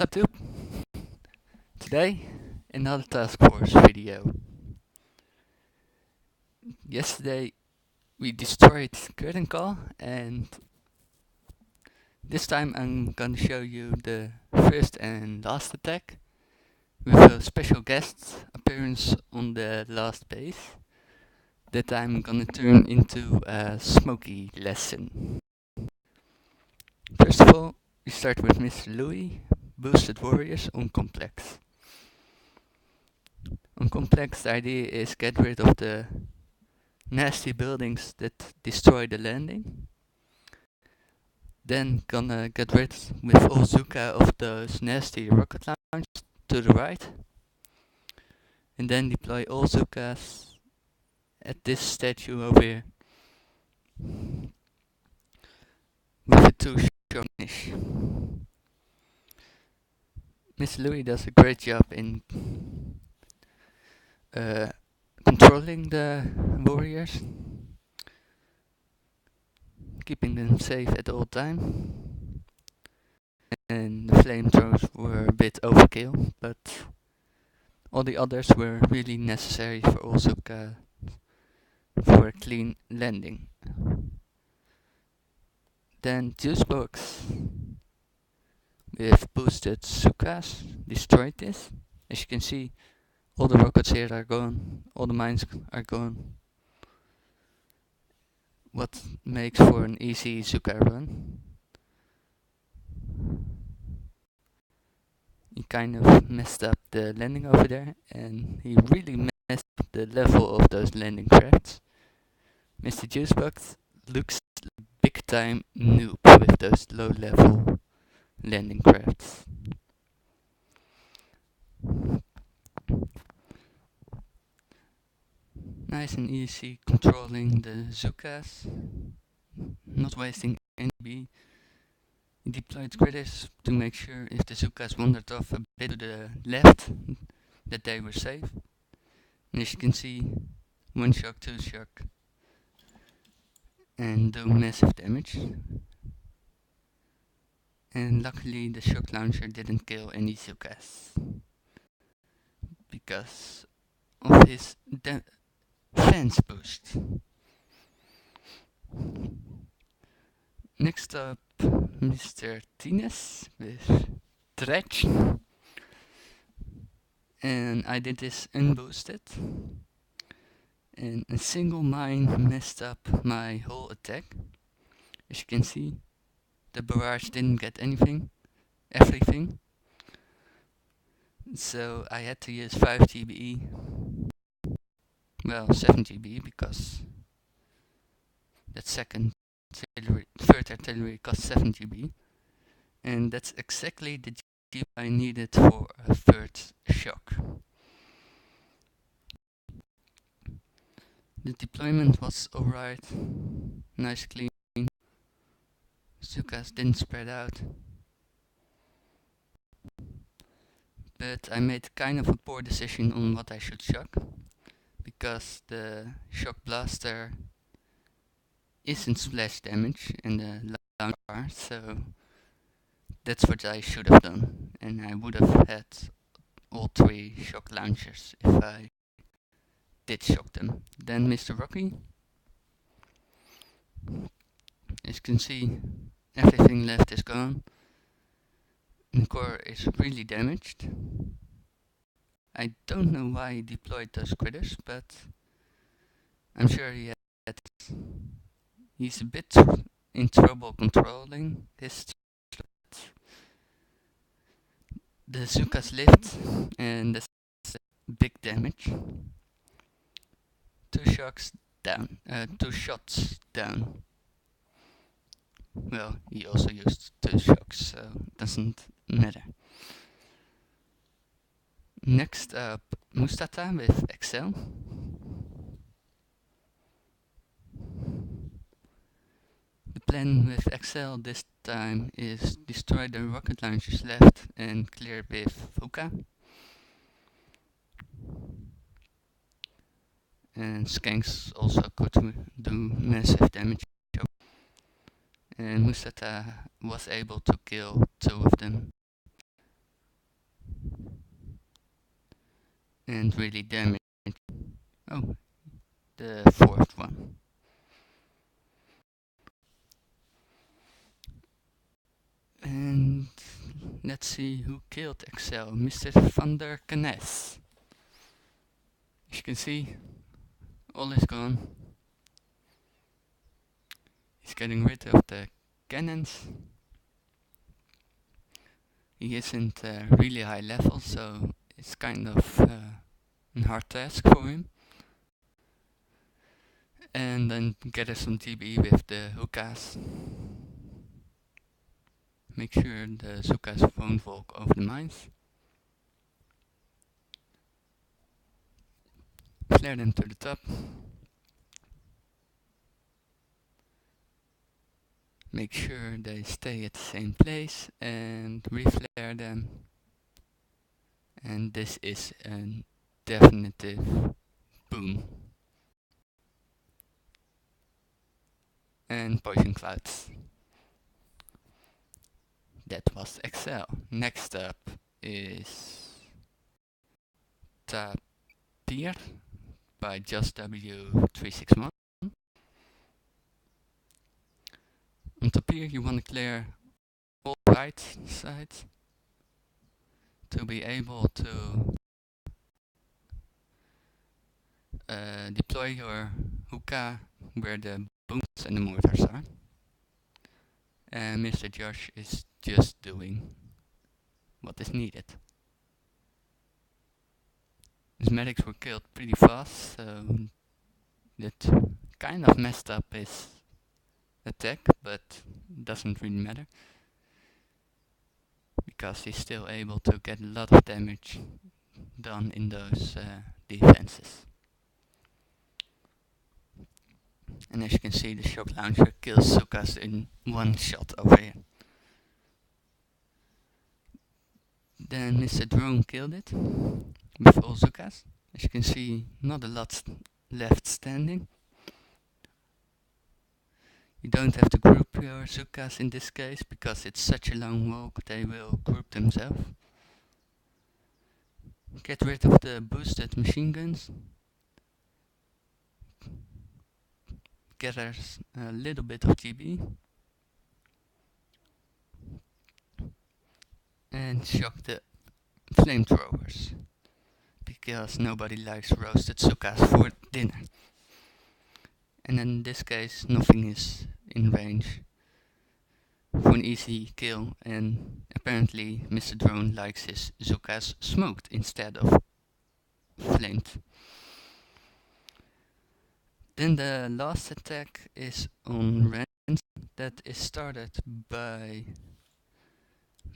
Step 2. Today, another task force video. Yesterday, we destroyed curtaincall, and this time I'm gonna show you the first and last attack with a special guest appearance on the last base that I'm gonna turn into a smokey lesson. First of all, we start with Mr. Louis, boosted warriors on complex. On complex, the idea is get rid of the nasty buildings that destroy the landing. Then gonna get rid with all Zuka of those nasty rocket launchers to the right. And then deploy all Zukas at this statue over here. With a 2-shot finish. Miss Louis does a great job in controlling the warriors, keeping them safe at all time. And the flamethrowers were a bit overkill, but all the others were really necessary for Ozuka for a clean landing. Then Juicebox with boosted Zukas destroyed this. As you can see, all the rockets here are gone, all the mines are gone. What makes for an easy Zuka run. He kind of messed up the landing over there, and he really messed up the level of those landing crafts. Mr. Juicebox looks big time noob with those low level landing crafts. Nice and easy controlling the Zukas, not wasting any B. He deployed critters to make sure if the Zukas wandered off a bit to the left that they were safe. And as you can see, 1 shock, 2 shock, and do massive damage. And luckily the shock launcher didn't kill any Zukas because of his defense boost. Next up, Mr. Tines with Dredge. And I did this unboosted. And a single mine messed up my whole attack. As you can see, the barrage didn't get everything. So I had to use 5 GBE. Well, 7 GBE because that third artillery cost 7 GB. And that's exactly the GB I needed for a third shock. The deployment was alright, nice clean. Zukas didn't spread out. But I made kind of a poor decision on what I should shock, because the shock blaster isn't splash damage in the launcher bar, so that's what I should have done, and I would have had all 3 shock launchers if I did shock them. Then Mr. Rocky, as you can see, everything left is gone. The core is really damaged. I don't know why he deployed those critters, but I'm sure he's a bit in trouble controlling his. The Zukas lived, and that's big damage. 2 shots down. Well, he also used 2 shocks, so it doesn't matter. Next up, Mustata with Excel. The plan with Excel this time is destroy the rocket launchers left and clear with hooka. And skanks also could do massive damage. And Mustata was able to kill 2 of them. and really damage. Oh, the fourth one. And let's see who killed Excel, Mr. van der Knes. As you can see, all is gone. He's getting rid of the cannons. He isn't really high level, so it's kind of a hard task for him. And then gather some TB with the hookas. Make sure the Zukas won't walk over the mines. Flare them to the top. Make sure they stay at the same place and reflare them. And this is a definitive boom. And poison clouds. That was Excel. Next up is Tapir by JustW361. On Tapir you want to clear all right sides to be able to deploy your hooka where the booms and the mortars are. And Mr. Josh is just doing what is needed. His medics were killed pretty fast, so that kind of messed up his attack, but doesn't really matter. Because he's still able to get a lot of damage done in those defenses. And as you can see, the shock launcher kills Zukas in one shot over here. Then Mr. Drone killed it with all Zukas. As you can see, not a lot left standing. You don't have to group your Zukas in this case, because it's such a long walk, they will group themselves. Get rid of the boosted machine guns. Gather a little bit of TB. And shock the flamethrowers. Because nobody likes roasted Zukas for dinner. And in this case, nothing is in range for an easy kill, and apparently Mr. Drone likes his Zukas smoked instead of flamed. Then the last attack is on Rand, that is started by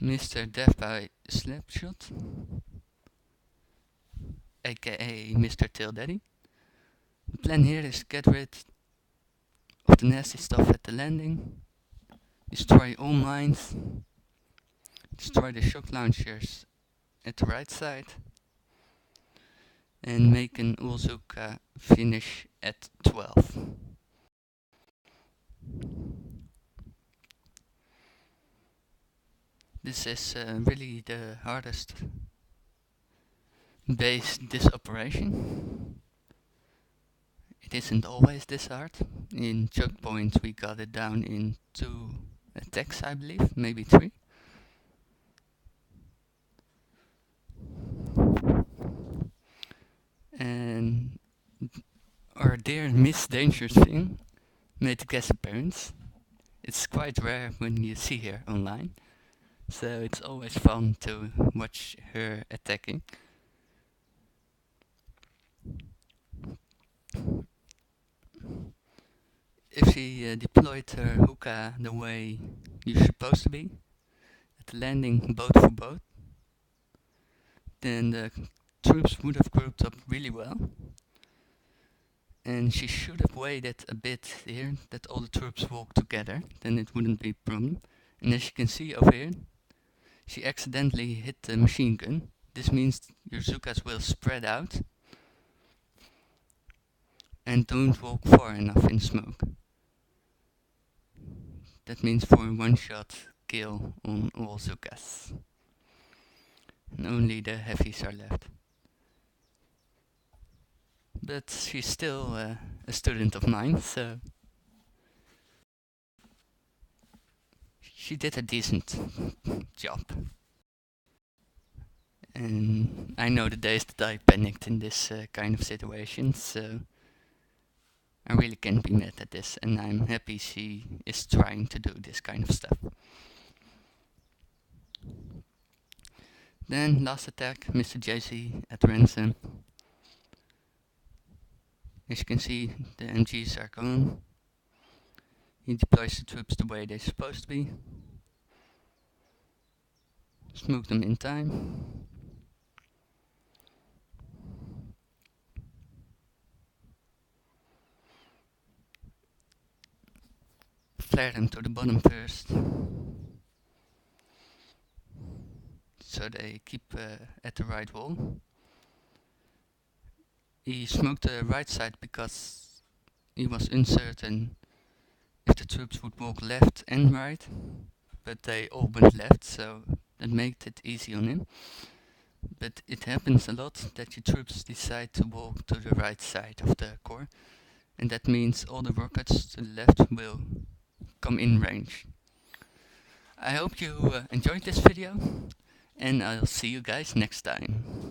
Mr. Death by Slapshot, aka Mr. Tail Daddy. The plan here is to get rid of the nasty stuff at the landing, destroy all mines, destroy the shock launchers at the right side, and make an Ulzuka finish at 12. This is really the hardest base this operation. It isn't always this hard. In choke point we got it down in 2 attacks, I believe, maybe 3. And our dear Miss Dangerousthing made a guest appearance. It's quite rare when you see her online, so it's always fun to watch her attacking. If she deployed her hooka the way you're supposed to be, at the landing boat for boat, then the troops would have grouped up really well. And she should have waited a bit here, that all the troops walk together, then it wouldn't be a problem. And as you can see over here, she accidentally hit the machine gun. This means your Zukas will spread out and don't walk far enough in smoke. That means for a one-shot kill on all Zukas. And only the heavies are left. but she's still a student of mine, so she did a decent job. And I know the days that I panicked in this kind of situation, so I really can't be mad at this, and I'm happy she is trying to do this kind of stuff. Then last attack, Mr. JC at ransom. As you can see, the MGs are gone. He deploys the troops the way they're supposed to be. Smoke them in time. Flare them to the bottom first, so they keep at the right wall. He smoked the right side because he was uncertain if the troops would walk left and right, but they all went left, so that made it easy on him. But it happens a lot that your troops decide to walk to the right side of the core, and that means all the rockets to the left will come in range. I hope you enjoyed this video, and I'll see you guys next time.